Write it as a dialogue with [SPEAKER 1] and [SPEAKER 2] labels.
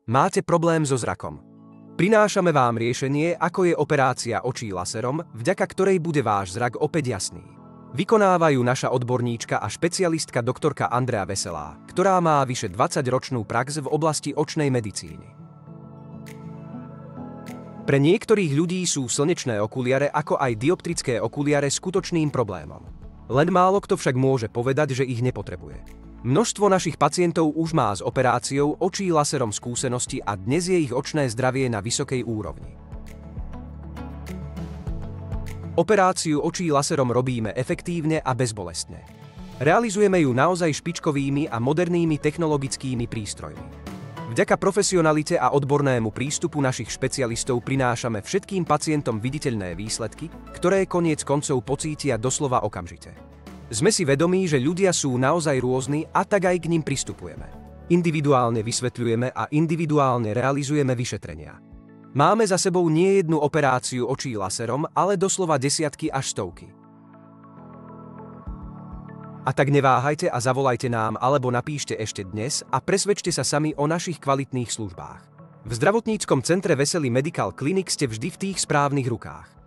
[SPEAKER 1] Máte problém so zrakom? Prinášame vám riešenie, ako je operácia očí laserom, vďaka ktorej bude váš zrak opäť jasný. Vykonávajú naša odborníčka a špecialistka doktorka Andrea Veselá, ktorá má vyše 20-ročnú prax v oblasti očnej medicíny. Pre niektorých ľudí sú slnečné okuliare ako aj dioptrické okuliare skutočným problémom. Len málo kto však môže povedať, že ich nepotrebuje. Množstvo našich pacientov už má s operáciou očí laserom skúsenosti a dnes je ich očné zdravie na vysokej úrovni. Operáciu očí laserom robíme efektívne a bezbolestne. Realizujeme ju naozaj špičkovými a modernými technologickými prístrojmi. Vďaka profesionalite a odbornému prístupu našich špecialistov prinášame všetkým pacientom viditeľné výsledky, ktoré koniec koncov pocítia doslova okamžite. Sme si vedomí, že ľudia sú naozaj rôzni a tak aj k nim pristupujeme. Individuálne vysvetľujeme a individuálne realizujeme vyšetrenia. Máme za sebou nie jednu operáciu očí laserom, ale doslova desiatky až stovky. A tak neváhajte a zavolajte nám alebo napíšte ešte dnes a presvedčte sa sami o našich kvalitných službách. V zdravotníckom centre Veselý Medical Clinic ste vždy v tých správnych rukách.